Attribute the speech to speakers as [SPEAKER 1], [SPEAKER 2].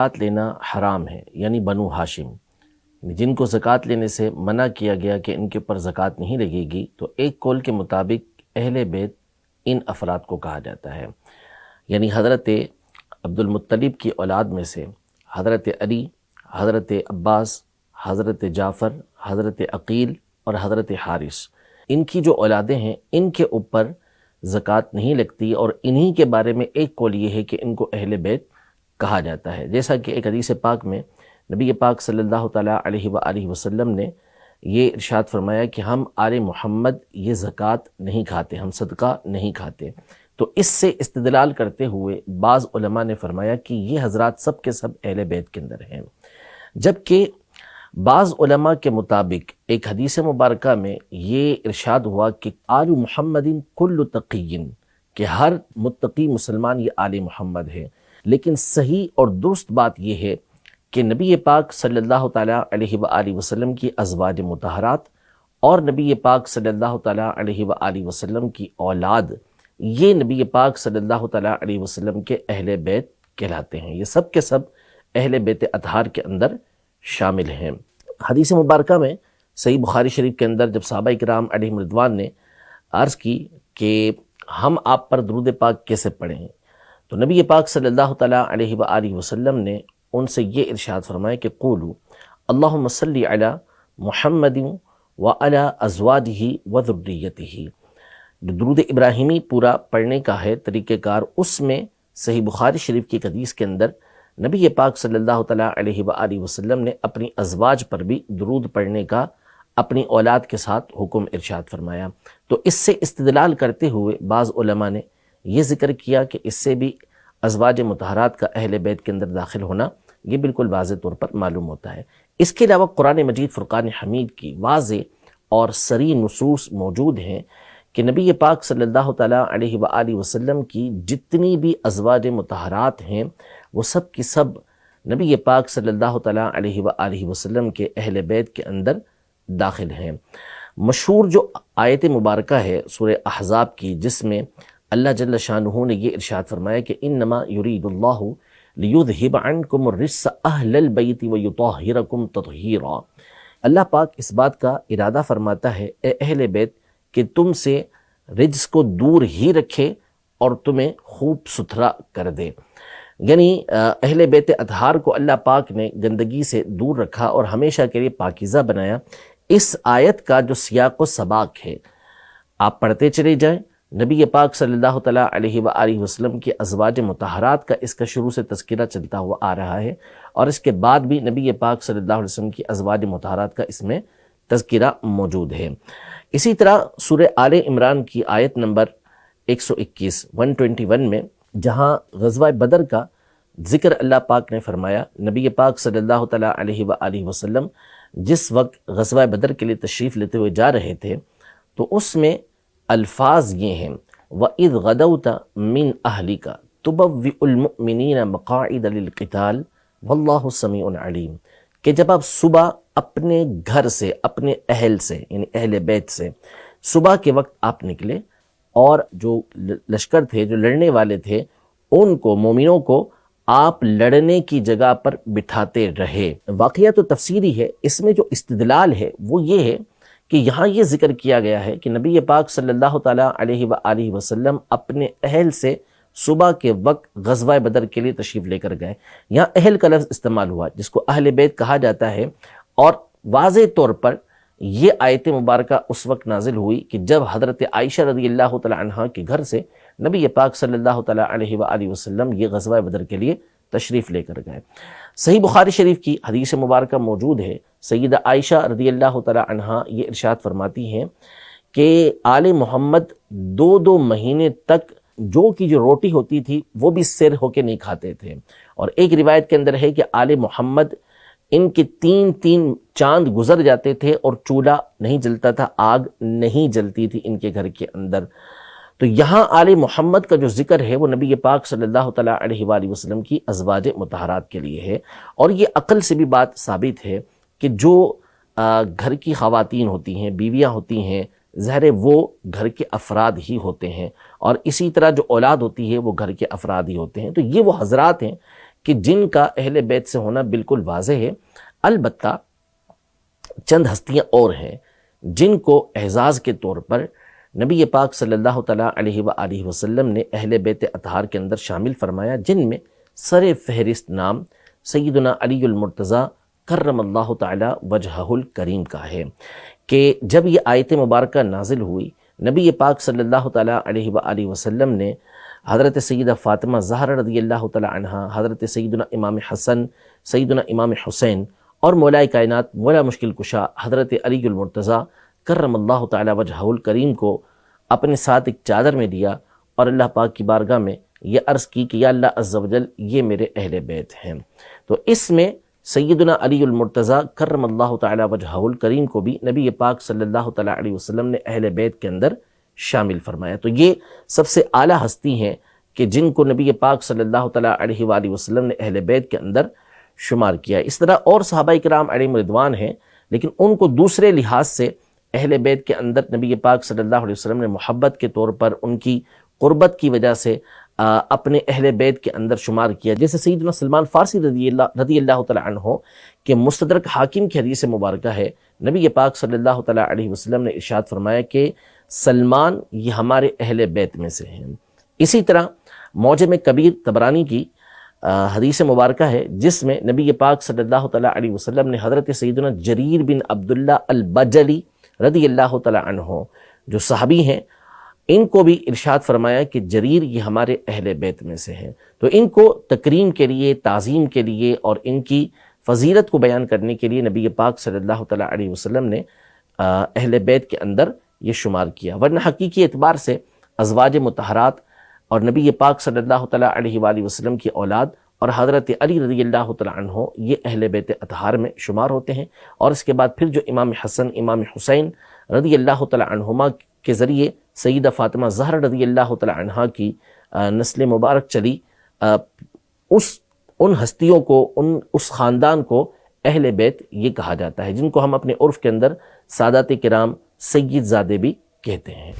[SPEAKER 1] زکوٰۃ لینا حرام ہے، یعنی بنو ہاشم جن کو زکوٰۃ لینے سے منع کیا گیا کہ ان کے اوپر زکوٰۃ نہیں لگے گی، تو ایک قول کے مطابق اہل بیت ان افراد کو کہا جاتا ہے، یعنی حضرت عبد المطلب کی اولاد میں سے حضرت علی، حضرت عباس، حضرت جعفر، حضرت عقیل اور حضرت حارث، ان کی جو اولادیں ہیں ان کے اوپر زکوٰۃ نہیں لگتی، اور انہی کے بارے میں ایک قول یہ ہے کہ ان کو اہل بیت کہا جاتا ہے، جیسا کہ ایک حدیث پاک میں نبی پاک صلی اللہ تعالیٰ علیہ وآلہ وسلم نے یہ ارشاد فرمایا کہ ہم آل محمد یہ زکوٰۃ نہیں کھاتے، ہم صدقہ نہیں کھاتے۔ تو اس سے استدلال کرتے ہوئے بعض علماء نے فرمایا کہ یہ حضرات سب کے سب اہل بیت کے اندر ہیں، جبکہ بعض علماء کے مطابق ایک حدیث مبارکہ میں یہ ارشاد ہوا کہ آل محمد کل تقی، کہ ہر متقی مسلمان یہ آل محمد ہے، لیکن صحیح اور درست بات یہ ہے کہ نبی پاک صلی اللہ تعالیٰ علیہ وآلہ وسلم کی ازواج مطہرات اور نبی پاک صلی اللہ تعالیٰ علیہ وآلہ وسلم کی اولاد، یہ نبی پاک صلی اللہ تعالیٰ علیہ وسلم کے اہل بیت کہلاتے ہیں، یہ سب کے سب اہل بیت اطہار کے اندر شامل ہیں۔ حدیث مبارکہ میں صحیح بخاری شریف کے اندر جب صحابہ کرام علیہم رضوان نے عرض کی کہ ہم آپ پر درود پاک کیسے پڑھیں، تو نبی پاک صلی اللہ تعالیٰ علیہ وآلہ وسلم نے ان سے یہ ارشاد فرمایا کہ قولوا اللہم صلی علی محمد وعلی ازواجہ وذریتہ۔ جو درود ابراہیمی پورا پڑھنے کا ہے طریقہ کار، اس میں صحیح بخاری شریف کی ایک حدیث کے اندر نبی پاک صلی اللہ تعالیٰ علیہ وآلہ وسلم نے اپنی ازواج پر بھی درود پڑھنے کا اپنی اولاد کے ساتھ حکم ارشاد فرمایا۔ تو اس سے استدلال کرتے ہوئے بعض علماء نے یہ ذکر کیا کہ اس سے بھی ازواج مطہرات کا اہل بیت کے اندر داخل ہونا یہ بالکل واضح طور پر معلوم ہوتا ہے۔ اس کے علاوہ قرآن مجید فرقان حمید کی واضح اور صریح نصوص موجود ہیں کہ نبی پاک صلی اللہ تعالیٰ علیہ وآلہ وسلم کی جتنی بھی ازواج مطہرات ہیں وہ سب کی سب نبی پاک صلی اللہ تعالیٰ علیہ وآلہ وسلم کے اہل بیت کے اندر داخل ہیں۔ مشہور جو آیت مبارکہ ہے سورہ احزاب کی، جس میں اللہ جل شانہ نے یہ ارشاد فرمایا کہ انما یرید اللہ لیذہب عنکم الرجس اہل البیت ویطہرکم تطہیرا۔ اللہ پاک اس بات کا ارادہ فرماتا ہے اے اہل بیت کہ تم سے رجس کو دور ہی رکھے اور تمہیں خوب ستھرا کر دے، یعنی اہل بیت اطہار کو اللہ پاک نے گندگی سے دور رکھا اور ہمیشہ کے لیے پاکیزہ بنایا۔ اس آیت کا جو سیاق و سباق ہے آپ پڑھتے چلے جائیں، نبی پاک صلی اللہ تعالیٰ علیہ وآلہ وسلم کی ازواج مطہرات کا اس کا شروع سے تذکرہ چلتا ہوا آ رہا ہے، اور اس کے بعد بھی نبی پاک صلی اللہ علیہ وسلم کی ازواج مطہرات کا اس میں تذکرہ موجود ہے۔ اسی طرح سورہ آل عمران کی آیت نمبر 121 میں جہاں غزوہ بدر کا ذکر اللہ پاک نے فرمایا، نبی پاک صلی اللہ تعالیٰ علیہ وآلہ وسلم جس وقت غزوہ بدر کے لیے تشریف لیتے ہوئے جا رہے تھے تو اس میں الفاظ یہ ہیں وَإِذْ غَدَوْتَ مِنْ أَهْلِكَ تُبَوِّئُ الْمُؤْمِنِينَ مَقَاعِدَ لِلْقِتَالِ وَاللَّهُ سَمِيعٌ عَلِيمٌ، کہ جب آپ صبح اپنے گھر سے، اپنے اہل سے یعنی اہل بیت سے صبح کے وقت آپ نکلے اور جو لشکر تھے، جو لڑنے والے تھے، ان کو، مومنوں کو آپ لڑنے کی جگہ پر بٹھاتے رہے۔ واقعہ تو تفسیری ہے، اس میں جو استدلال ہے وہ یہ ہے کہ یہاں یہ ذکر کیا گیا ہے کہ نبی پاک صلی اللہ تعالیٰ علیہ وآلہ وسلم اپنے اہل سے صبح کے وقت غزوہ بدر کے لیے تشریف لے کر گئے۔ یہاں اہل کا لفظ استعمال ہوا جس کو اہل بیت کہا جاتا ہے، اور واضح طور پر یہ آیت مبارکہ اس وقت نازل ہوئی کہ جب حضرت عائشہ رضی اللہ تعالیٰ عنہا کے گھر سے نبی پاک صلی اللہ تعالیٰ علیہ وآلہ وسلم یہ غزوہ بدر کے لیے تشریف لے کر گئے۔ صحیح بخاری شریف کی حدیث مبارکہ موجود ہے، سیدہ عائشہ رضی اللہ تعالیٰ عنہا یہ ارشاد فرماتی ہیں کہ آل محمد 2 مہینے تک جو کی جو روٹی ہوتی تھی وہ بھی سیر ہو کے نہیں کھاتے تھے، اور ایک روایت کے اندر ہے کہ آل محمد ان کے 3 چاند گزر جاتے تھے اور چولہا نہیں جلتا تھا، آگ نہیں جلتی تھی ان کے گھر کے اندر۔ تو یہاں آل محمد کا جو ذکر ہے وہ نبی پاک صلی اللہ تعالیٰ علیہ وآلہ وسلم کی ازواج مطہرات کے لیے ہے، اور یہ عقل سے بھی بات ثابت ہے کہ جو گھر کی خواتین ہوتی ہیں، بیویاں ہوتی ہیں، ظاہر وہ گھر کے افراد ہی ہوتے ہیں، اور اسی طرح جو اولاد ہوتی ہے وہ گھر کے افراد ہی ہوتے ہیں۔ تو یہ وہ حضرات ہیں کہ جن کا اہل بیت سے ہونا بالکل واضح ہے۔ البتہ چند ہستیاں اور ہیں جن کو اعزاز کے طور پر نبی پاک صلی اللہ تعالیٰ علیہ وآلہ وسلم نے اہل بیت اطہار کے اندر شامل فرمایا، جن میں سر فہرست نام سیدنا علی المرتضیٰ کرم اللہ تعالیٰ وجہہ الکریم کا ہے کہ جب یہ آیت مبارکہ نازل ہوئی، نبی پاک صلی اللہ تعالیٰ علیہ وآلہ وسلم نے حضرت سیدہ فاطمہ زہرا رضی اللہ تعالیٰ عنہا، حضرت سیدنا امام حسن، سیدنا امام حسین اور مولا کائنات مولا مشکل کشا حضرت علی المرتضیٰ کرم اللہ تعالیٰ وجہہ الکریم کو اپنے ساتھ ایک چادر میں دیا اور اللہ پاک کی بارگاہ میں یہ عرض کی کہ یا اللہ عز و جل یہ میرے اہل بیت ہیں۔ تو اس میں سیدنا علی المرتضیٰ کرم اللہ تعالیٰ وجہہ الکریم کو بھی نبی پاک صلی اللہ تعالیٰ علیہ وسلم نے اہل بیت کے اندر شامل فرمایا۔ تو یہ سب سے اعلیٰ ہستی ہیں کہ جن کو نبی پاک صلی اللہ تعالیٰ علیہ وآلہ وسلم نے اہل بیت کے اندر شمار کیا۔ اس طرح اور صحابہ کرام علیہم رضوان ہیں، لیکن ان کو دوسرے لحاظ سے اہل بیت کے اندر نبی پاک صلی اللہ علیہ وسلم نے محبت کے طور پر ان کی قربت کی وجہ سے اپنے اہل بیت کے اندر شمار کیا، جیسے سیدنا سلمان فارسی رضی اللہ تعالیٰ عنہ کہ مستدرک حاکم کی حدیث مبارکہ ہے، نبی پاک صلی اللہ تعالیٰ علیہ وسلم نے ارشاد فرمایا کہ سلمان یہ ہمارے اہل بیت میں سے ہیں۔ اسی طرح معجم کبیر طبرانی کی حدیث مبارکہ ہے جس میں نبی پاک صلی اللہ تعالیٰ علیہ وسلم نے حضرت سیدنا جریر بن عبداللہ البجلی رضی اللہ تعالیٰ عنہ جو صحابی ہیں، ان کو بھی ارشاد فرمایا کہ جریر یہ ہمارے اہل بیت میں سے ہیں۔ تو ان کو تکریم کے لیے، تعظیم کے لیے اور ان کی فضیلت کو بیان کرنے کے لیے نبی پاک صلی اللہ تعالیٰ علیہ وسلم نے اہل بیت کے اندر یہ شمار کیا، ورنہ حقیقی اعتبار سے ازواج مطہرات اور نبی پاک صلی اللہ تعالیٰ علیہ وآلہ وسلم کی اولاد اور حضرت علی رضی اللہ تعالیٰ عنہ یہ اہل بیت اطہار میں شمار ہوتے ہیں۔ اور اس کے بعد پھر جو امام حسن، امام حسین رضی اللہ تعالیٰ عنہما کے ذریعے سیدہ فاطمہ زہرا رضی اللہ تعالیٰ عنہا کی نسل مبارک چلی، ان ہستیوں کو، اس خاندان کو اہل بیت یہ کہا جاتا ہے، جن کو ہم اپنے عرف کے اندر سادات کرام، سید زادے بھی کہتے ہیں۔